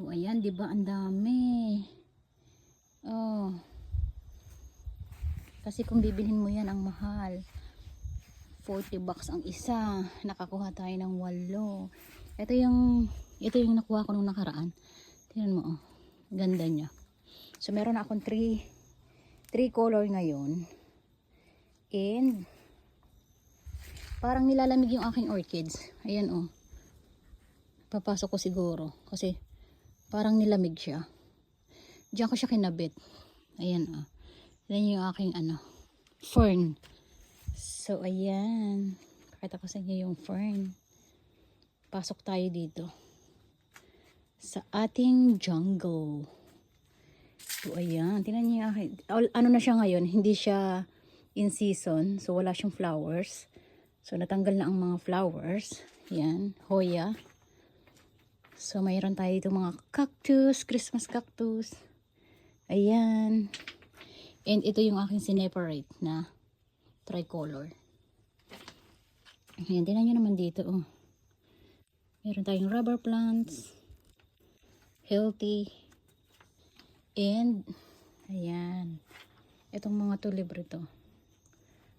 Oh, ayan, 'di ba? Ang dami. Oh. Kasi kung bibilhin mo 'yan, ang mahal. 40 bucks ang isa. Nakakuha tayo ng 8. Ito yung nakuha ko nung nakaraan. Tingnan mo, oh. Ganda niya. So meron na akong 3 color ngayon. And parang nilalamig yung aking orchids. Ayan, oh. Papasok ko siguro kasi parang nilamig siya. Diyan ko siya kinabit. Ayan, oh. Ayan yung aking fern. So ayan, pakita ko sa inyo yung fern. Pasok tayo dito sa ating jungle. So ayan, tingnan niyo yung aking, ano na siya ngayon, hindi siya in season, so wala siyang flowers. So natanggal na ang mga flowers. Ayan, hoya. So mayroon tayo dito mga cactus, Christmas cactus. Ayan. And ito yung aking sineparate na tricolor. Ayan, tingnan nyo naman dito, oh. Meron tayong rubber plants. Healthy. And, ayan. Itong mga tulibre to.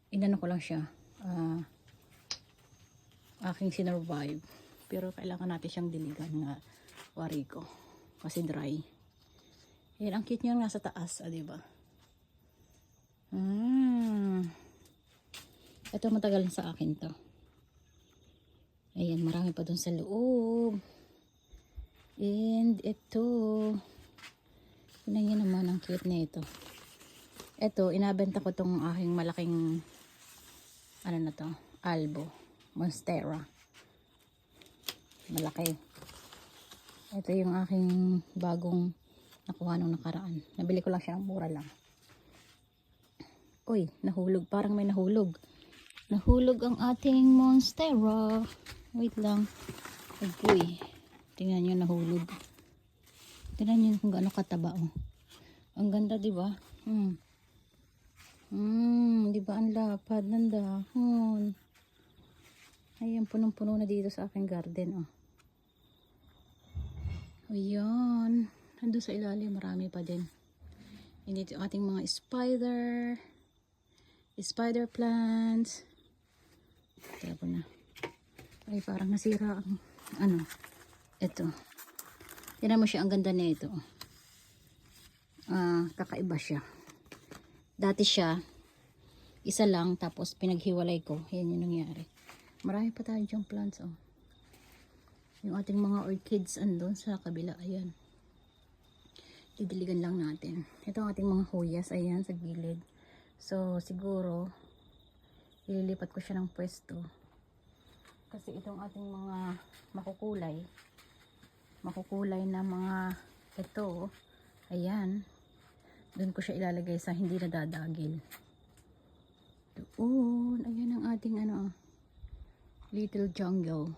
Inano ko lang siya. Aking sinurvive. Pero kailangan natin siyang diligan nga wari ko. Kasi dry. Ayan, ang cute niya nasa taas, diba? Ito matagal na sa akin to. Ayan, marami pa dun sa loob. And ito. Tingnan nyo naman, ang cute na ito. Ito, inabenta ko tong aking malaking albo. Monstera. Malaki. Ito yung aking bagong nakuha nung nakaraan. Nabili ko lang siya, mura lang. Uy, nahulog. Parang may nahulog. Nahulog ang ating monstera. Wait lang. Agoy. Tingnan nyo, nahulog. Tingnan nyo kung gaano kataba, oh. Ang ganda, diba? Diba ang lapad ng dahon. Ayan, punong-puno na dito sa aking garden, oh. Ayan. Nandun sa ilalim, marami pa din. And ito yung ating mga spider plants. Tapo na. Ay, parang nasira ang ito. Tignan mo siya, ang ganda na ito. Kakaiba siya. Dati siya isa lang, tapos pinaghiwalay ko. Yan yung nangyari. Marami pa tayo dyang plants, oh. Yung ating mga orchids andun sa kabila, ayan. Didiligan lang natin. Ito ang ating mga huyas, ayan, sa gilid. So siguro ililipat ko siya ng pwesto kasi itong ating mga makukulay na mga ito, ayan, dun ko siya ilalagay sa hindi nadadagil doon. Ayan ang ating little jungle.